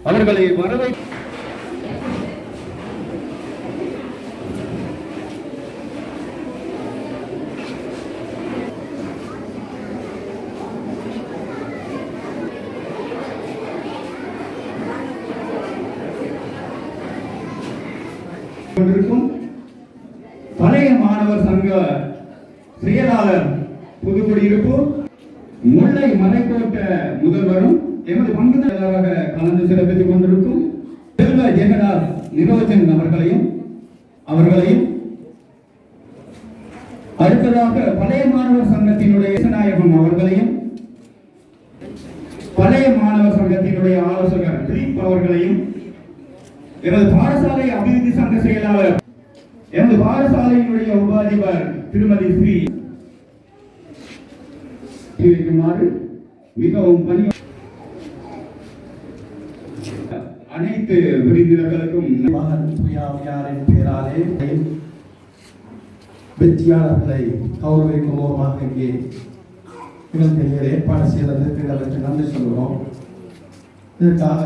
அவர்களை வரவை கொண்டிருக்கும் பழைய மாணவர் சங்க செயலாளர் புதுக்குடியிருப்பு முல்லை மலைக்கோட்ட முதல்வரும் எமது பங்கு தலைவராக கலந்து சிறப்பித்துக் கொண்டிருக்கும் செல்வ ஜெகதாஸ் நிரோஜன் அவர்களையும் அடுத்ததாக பழைய மாணவர் சங்கத்தினுடைய நாயகம் அவர்களையும் பழைய மாணவர் சங்கத்தினுடைய ஆலோசகர் திலீப் அவர்களையும் எமது பாடசாலை அபிவிருத்தி சங்க செயலாளர் எமது பாடசாலையினுடைய உபாதிபர் திருமதி ஸ்ரீ வைக்குமாறு மிகவும் பணி அனைத்து விருந்தினர்களுக்கும் பெயராலே வெற்றியாளர்களை கௌரவிக்கும் மூலமாக இங்கே நிகழ்ச்சியில் ஏற்பாடு செய்ததற்கு நன்றி சொல்கிறோம். இதற்காக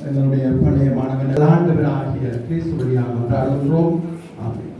எங்களுடைய பழைய மாணவர்கள் ஆண்டவர் ஆகிய கிறிஸ்து வழியாக கொண்டாடுகின்றோம். ஆமென்.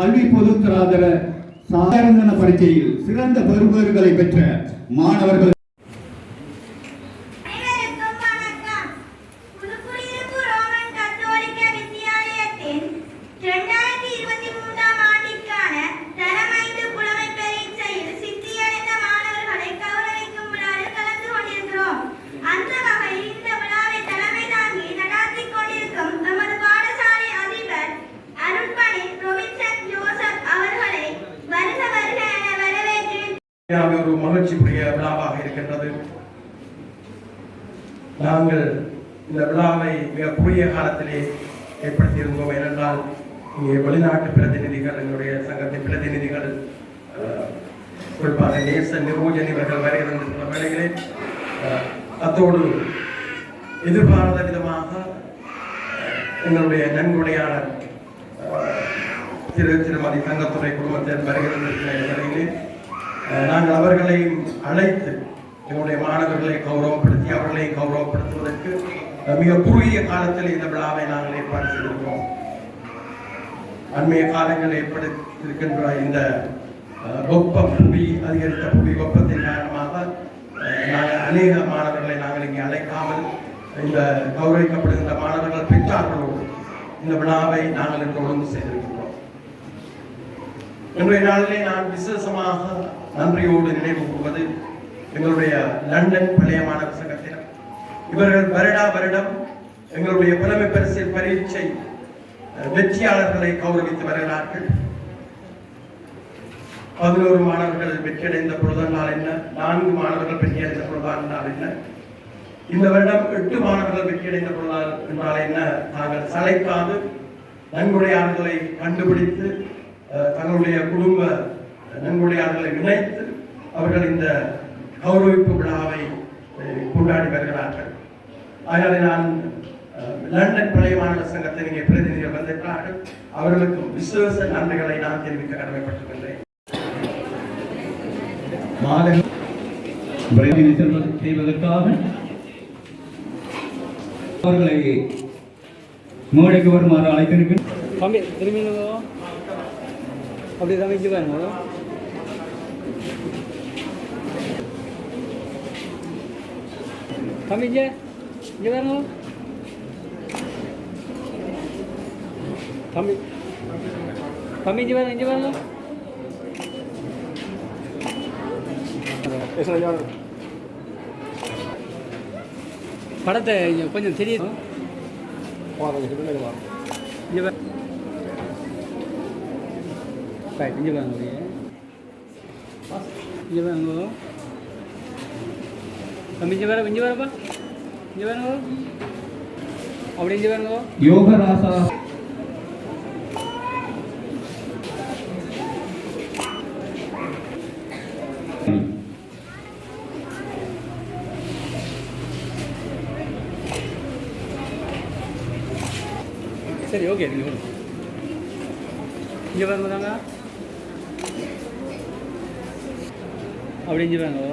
கல்வி பொதுத்தராதர சாதாரண பரீட்சையில் சிறந்த பெறுபேறுகளை பெற்ற மாணவர்கள் ஒரு மகிழ்ச்சிக்குரிய விழாவாக இருக்கின்றது. நாங்கள் இந்த விழாவை மிக குறுகிய காலத்திலே ஏற்படுத்தியிருந்தோம். ஏனென்றால் இங்கே வெளிநாட்டு பிரதிநிதிகள், எங்களுடைய சங்கத்தின் பிரதிநிதிகள், குறிப்பாக நேச நிரோஜன் இவர்கள் வருகின்ற வேளைகளே அத்தோடு எதிர்பாராத விதமாக எங்களுடைய நன்கொடையாளர் திருமதி தங்கத்துறை குடும்பத்தினர் வருகின்ற வேளைகளே நாங்கள் அவர்களையும் அழைத்து எங்களுடைய மாணவர்களை கௌரவப்படுத்தி அவர்களையும் கௌரவப்படுத்துவதற்கு மிக குறுகிய காலத்தில் இந்த விழாவை நாங்கள் ஏற்பாடு செய்திருக்கிறோம். அண்மைய காலங்களில் ஏற்படுத்தியிருக்கின்ற இந்த அதிகரித்த புவி வெப்பத்தின் காரணமாக நாங்கள் அநேக மாணவர்களை நாங்கள் இங்கே அழைக்காமல் இந்த கௌரவிக்கப்படுகின்ற மாணவர்கள் பெற்றார்களோடு இந்த விழாவை நாங்கள் இன்று ஒழுங்கு செய்திருக்கிறோம். இன்றைய நாளிலே நான் விசேஷமாக நன்றியோடு நினைவு கூறுவது எங்களுடைய லண்டன் பழைய மாணவர் சங்கத்தினர். இவர்கள் வருடம் எங்களுடைய புலமை பரிசில் பரீட்சை வெற்றியாளர்களை கௌரவித்து வருகிறார்கள். 11 மாணவர்கள் வெற்றியடைந்த பொழுதால் என்ன, 4 மாணவர்கள் வெற்றியடைந்த பொழுதால் என்ன, இந்த வருடம் 8 மாணவர்கள் வெற்றியடைந்த பொழுதால் என்றால் என்ன, நாங்கள் சளைக்காது நன்கொடையாளர்களை கண்டுபிடித்து தங்களுடைய குடும்ப நன்கொடையாளர்களை இணைத்து அவர்கள் இந்த கௌரவிப்பு விழாவை கொண்டாடி வருகிறார்கள். அதனால நான் லண்டன் பழைய மாணவர் சங்கத்தின் இங்கே பிரதிநிதிகள் வந்திருக்கிறார்கள். அவர்களுக்கு விசேஷ நன்றிகளை நான் தெரிவிக்க கடமைப்பட்டிருக்கின்றேன். செய்வதற்காக அவர்களை மேடைக்கு வருமாறு அழைத்திருக்கிறேன். அப்படி சமைச்சுவாங்க. சமைச்ச இங்கே வேணுங்க. தம்பி தம்பி இங்கே வேணும், இங்கே வேணும். படத்தை கொஞ்சம் தெரியும். இங்கே இங்கே வாங்க, இங்கே வாங்க தம்பி, இங்கே வேற, இங்கே வரப்பா, இங்கே வேணுங்க. அப்படி இங்கே வேணுங்க. யோகராசா சரி, ஓகே. நீங்கள் இங்கே வேணுங்க தாங்க. அப்படி இங்கே வேணுங்க.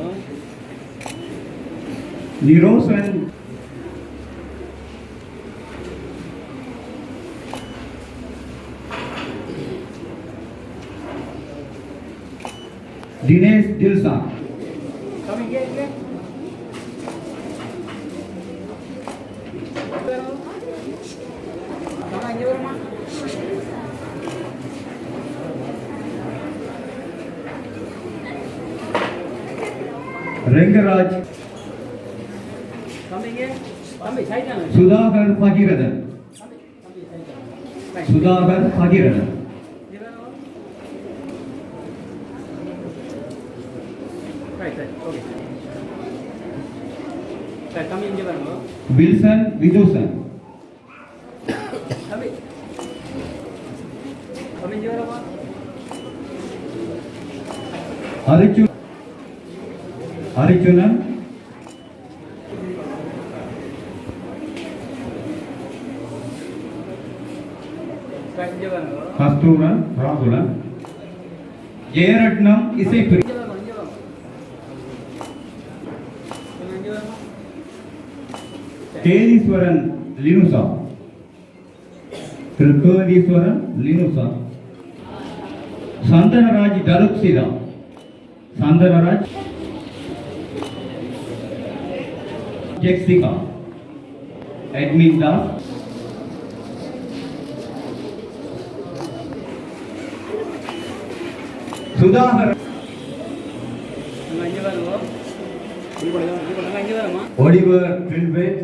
நிரோசன் தினேஷ் தில்சான் ரெங்கராஜ் சுதாகர் பகிரதன் சுதாகர் பகிரதன் வில்சன் விதுசன் அரிச்சுனன் கஸ்தூரன் ராகுலன் ஜெயரட்னம் இசைப்பிரி கேதீஸ்வரன் லினுசா கேதீஸ்வரன் லினுசா சந்தனராஜ் தருக்சிதா சந்தனராஜ் ஜெக்சிகா எட்மின் தாஸ் சுதாகர் ஒலிவர் பில்பேட்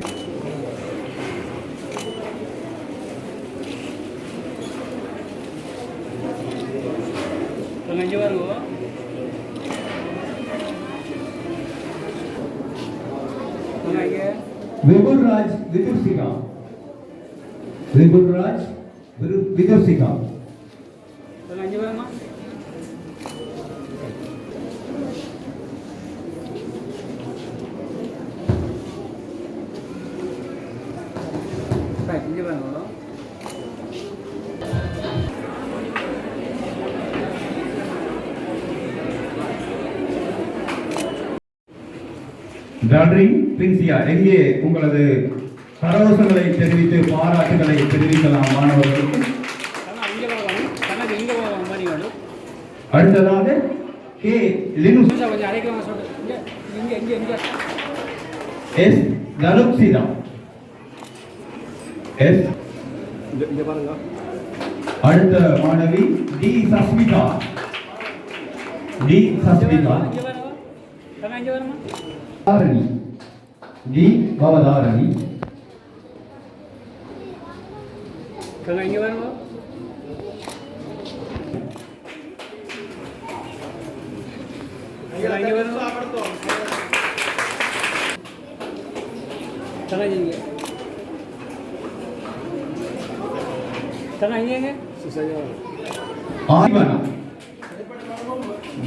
விபுல்ராஜ் விதுர்சிகா விபுல்ராஜ் விதுர்சிகா நன்றி. பிரின்சியா, எங்கே உங்களது கரகோஷங்களை தெரிவித்து பாராட்டுகளை தெரிவிக்கலாம் மாணவர்களுக்கு. அடுத்ததாக K Linus S Thanupsitha S. அடுத்த மாணவி T Sasmitha T Sasmitha Tharani T Bhavatharani Aadhivana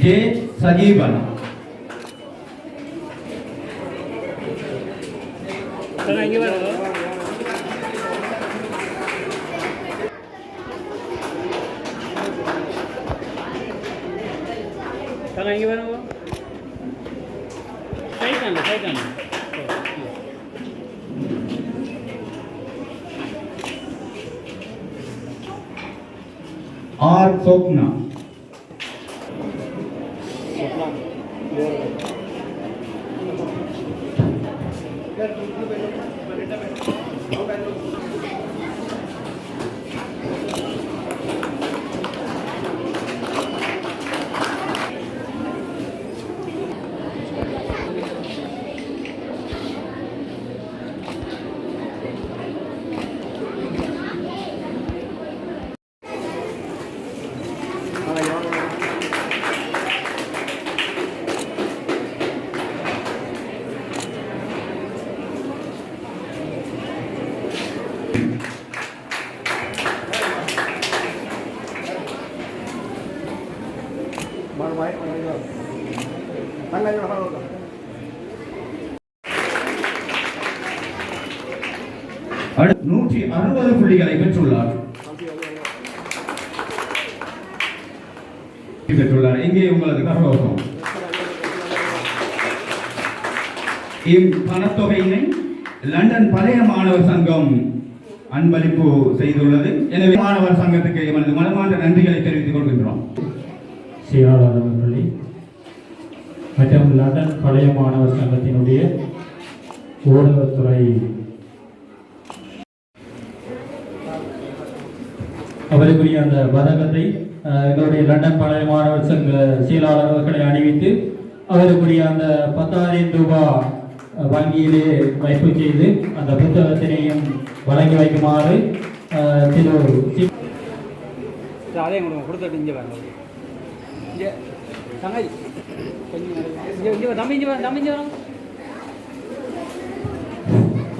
J Sajeevana தங்க இங்கே பாருங்க. தங்க இங்கே பாருங்க. சைட்டாங்க. ஆர் சோப்னா. அடுத்து 160 புள்ளிகளை பெற்றுள்ளார். இங்கே உங்களது கரகோஷம். இப்பணத்தொகையினை லண்டன் பழைய மாணவர் சங்கம் அன்பளிப்பு செய்துள்ளது. எனவே மாணவர் சங்கத்துக்கு எமது மனமார்ந்த நன்றிகளை தெரிவித்துக் கொள்கின்றோம். செயலாளர் அவர்களே மற்றும் லண்டன் பழைய மாணவர் சங்கத்தினுடைய ஊடகத்துறை அவருக்குரிய அந்த பதக்கத்தை எங்களுடைய லண்டன் பழைய மாணவர் சங்க செயலாளர் அவர்களை அணிவித்து அவருக்குரிய அந்த 10,000 ரூபாய் வங்கியிலே வைப்பு செய்து அந்த புத்தகத்தினையும் வழங்கி வைக்குமாறு திரு அதே கொடுத்துட்டு இங்கே வரணும். இங்கே தங்கச்சி கொஞ்சம் தம்பிஞ்சு வரோம்.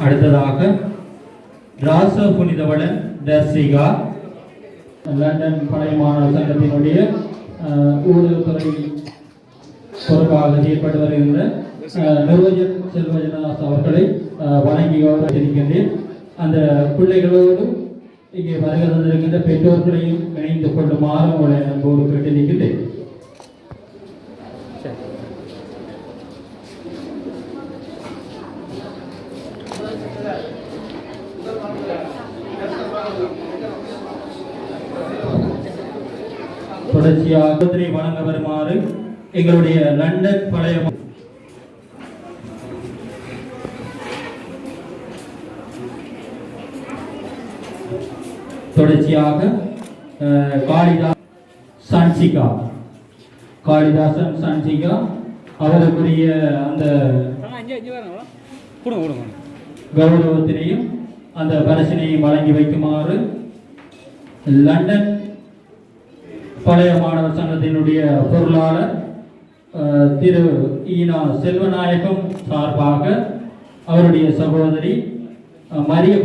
அடுத்ததாக ராச புனிதவளன் தர்சிகா லண்டன் பழைய மாணவர் சங்கத்தினுடைய ஊடகத்துறை பொறுப்பாக செயல்பட்டு வருகின்ற நிர்வஜன் செல்வஜனதாஸ் அவர்களை வணங்கி கௌரவித்திருக்கின்றேன். அந்த பிள்ளைகளோடு இங்கே வருகை தந்திருக்கின்ற பெற்றோர்களையும் இணைந்து கொள்ளுமாறு உங்களை அன்போடு கேட்டிருக்கின்றேன். தொடர்ச்சியாக வழங்க வருமாறு எங்களுடைய லண்டன் பழைய தொடர்ச்சியாக காளிதாசன் சன்சிகா அவருக்குரிய அந்த கௌரவத்தினையும் அந்த பரிசினையும் வழங்கி வைக்குமாறு லண்டன் பழைய மாணவர் சங்கத்தினுடைய பொருளாளர் திரு ஈனா செல்வநாயகம் சார்பாக அவருடைய சகோதரி மரிய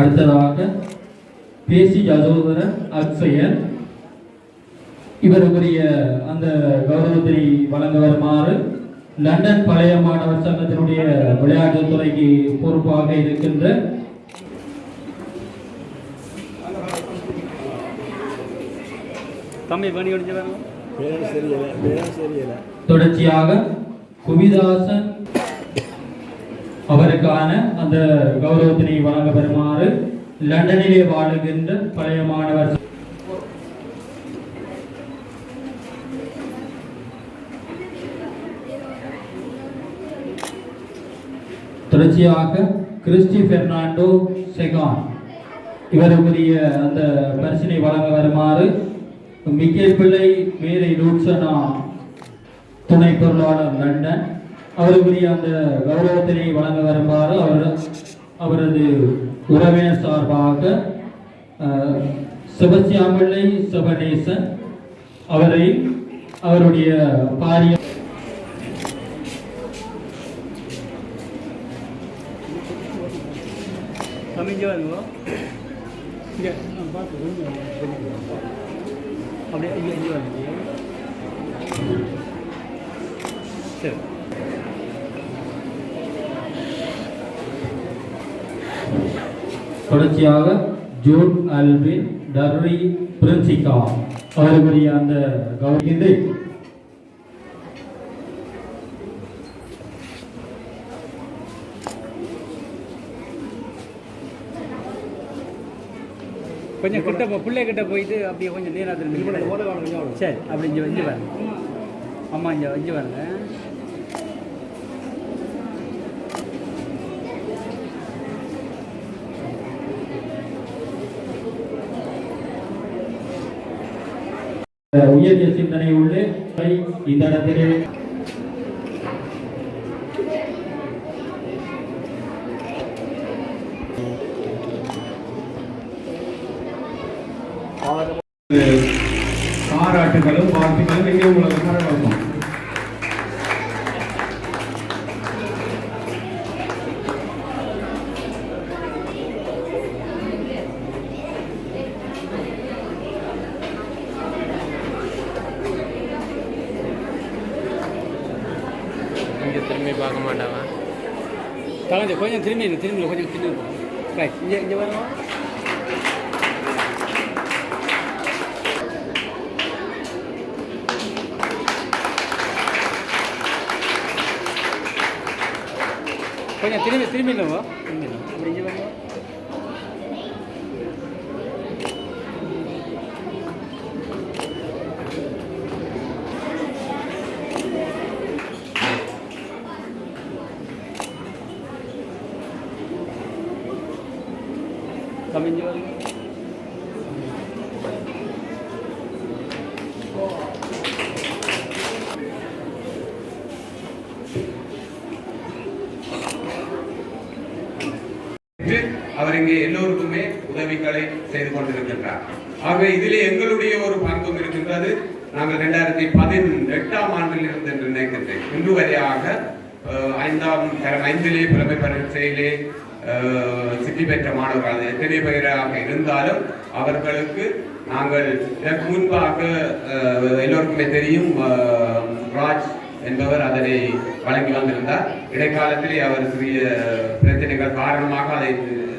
அடுத்ததாக பேசி யசோதரன் அக்ஷயன் இவருக்குரிய அந்த கௌரவத்தினை வழங்க வருமாறு லண்டன் பழைய மாணவர் சங்கத்தினுடைய விளையாட்டுத்துறைக்கு பொறுப்பாக இருக்கின்ற தொடர்ச்சியாக குவிதாசன் அவருக்கான அந்த கௌரவத்தினை வழங்க வருமாறு லண்டனிலே வாழுகின்ற பழைய மாணவர் தொடர்ச்சியாக கிறிஸ்டி பெர்னாண்டோ செகான் இவருக்குரிய அந்த பரிசினை வழங்க வருமாறு மிக்கேல் பிள்ளை மேரி லூட்சனா துணை பொருளாளர் லண்டன் அவருக்குரிய அந்த கௌரவத்தினை வழங்க வருமாறு அவரது உறவினர் சார்பாக செபஸ்தியாம்பிள்ளை செபனேசன் அவரை அவருடைய பாரிய இங்கே பார்த்து கொஞ்சம் அப்படியே இங்கே இங்கே வாங்க சரி. தொடர்ச்சியாக ஜூன் அல்வின் டர்ரி பிரின்சிகா அவர்களுடைய அந்த கௌரவிந்து கொஞ்சம் கிட்ட பிள்ளை கிட்ட போயிட்டு அப்படியே கொஞ்சம் நேராக திரும்பி சரி அப்படி இங்கே வந்து வரேன். அம்மா இங்கே வந்து வரேங்க. உயர்ந்த சிந்தனை உள்ள இந்த இடத்திலே பாராட்டுகளும் வாழ்த்துக்களும் இங்கே உங்களுக்கு கரவசம். திரும்பி பார்க்க மாட்டாங்க. கலந்து கொஞ்சம் திரும்பி கொஞ்சம் திரும்பி ரைட் இங்கே இங்கே வரணும். கொஞ்சம் திரும்பி இல்லைவா அப்படி இங்கே வரணும். கமிஞ்சு வரணும். அவர் இங்கே எல்லோருக்குமே உதவிகளை செய்து கொண்டிருக்கின்றார். ஆகவே இதிலே எங்களுடைய ஒரு பங்கும் இருக்கின்றது. நாங்கள் 2018ஆம் ஆண்டில் இருந்து என்று நினைக்கின்றேன் இன்று வரையாக 5 புலமை பரீட்சையிலே சித்தி பெற்ற மாணவர்கள் எத்தனை பேராக இருந்தாலும் அவர்களுக்கு நாங்கள் இதற்கு முன்பாக எல்லோருக்குமே தெரியும் ராஜ் என்பவர் அதனை வழங்கி வந்திருந்தார். இடைக்காலத்திலே அவர் சிறிய பிரச்சனைகள் காரணமாக அதை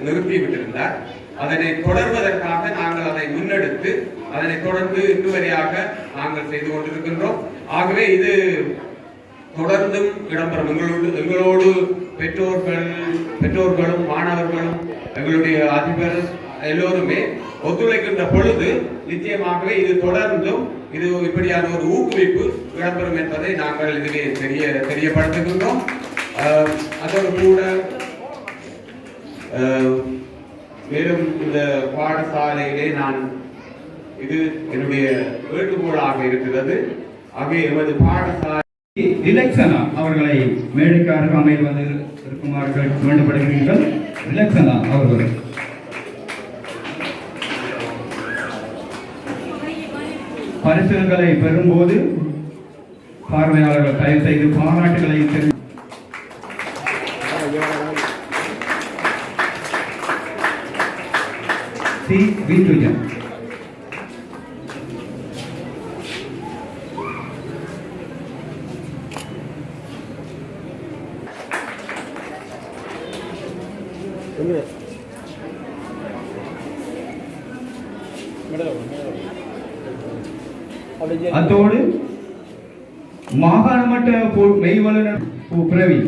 நிறுத்திவிட்டிருந்தார். அதனை தொடர்வதற்காக நாங்கள் அதை முன்னெடுத்து அதனை தொடர்ந்து இன்று வரையாக நாங்கள் செய்து கொண்டிருக்கின்றோம். ஆகவே இது தொடர்ந்தும் இடம்பெறும். எங்களோடு பெற்றோர்களும் மாணவர்களும் எங்களுடைய அதிபர் எல்லோருமே ஒத்துழைக்கின்ற பொழுது நிச்சயமாகவே இது தொடர்ந்தும் இது இப்படியான ஒரு ஊக்குவிப்பு இடம்பெறும் என்பதை நாங்கள் இதிலே தெரியப்படுத்துகின்றோம். அதோடு கூட மேலும் இந்த பாடசாலையிலே நான் இது என்னுடைய வேண்டுகோளாக இருக்கிறது. ஆகவே எமது பாடசாலை ரிலக்ஷனா அவர்களை மேடைக்கு அருகாமையில் வந்து இருக்குமாறு வேண்டப்படுகிறீர்கள். ரிலக்ஷனா அவர்கள் பரிசுகளை பெறும்போது பார்வையாளர்கள் தயவு செய்து பாராட்டுகளை சி வீட்டுஜன் அத்தோடு மாகாண மட்ட மெய்வல்லுநர் பிரவி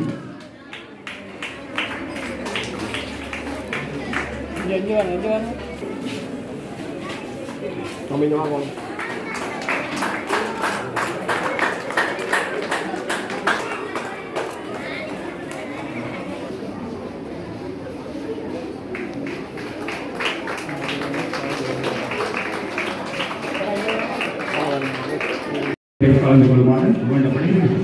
கலந்து கொள்ளுமாறு வேண்டப்படுகிறது.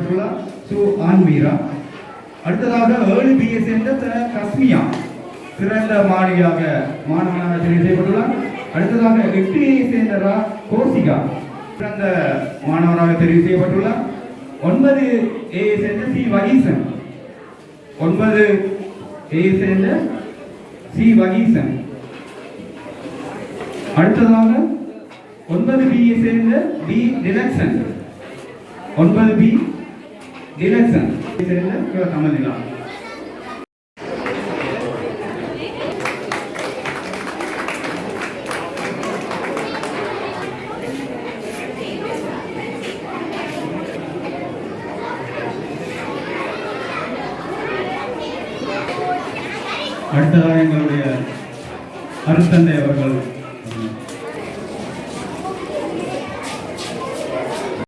செய்யப்பட்டுள்ளார் சு ஆன்மீரா. அடுத்ததாக ஏழு பிஏ சேர்ந்த கஸ்மியா சிறந்த மாணவனாக தெரிவு செய்யப்பட்டுள்ளார். அடுத்ததாக 8A சேர்ந்த கோசிகா சிறந்த மாணவனாக தெரிவு செய்யப்பட்டுள்ளார். 9A சேர்ந்த சி வகீசன் 9A சேர்ந்த சி வகீசன். அடுத்ததாக 9B சேர்ந்த டி டிலக்சன் 9B டிலக்சன் சேர்ந்த தமிழ்நிலா. அடுத்ததாக எங்களுடைய அருத்தந்தை அவர்கள்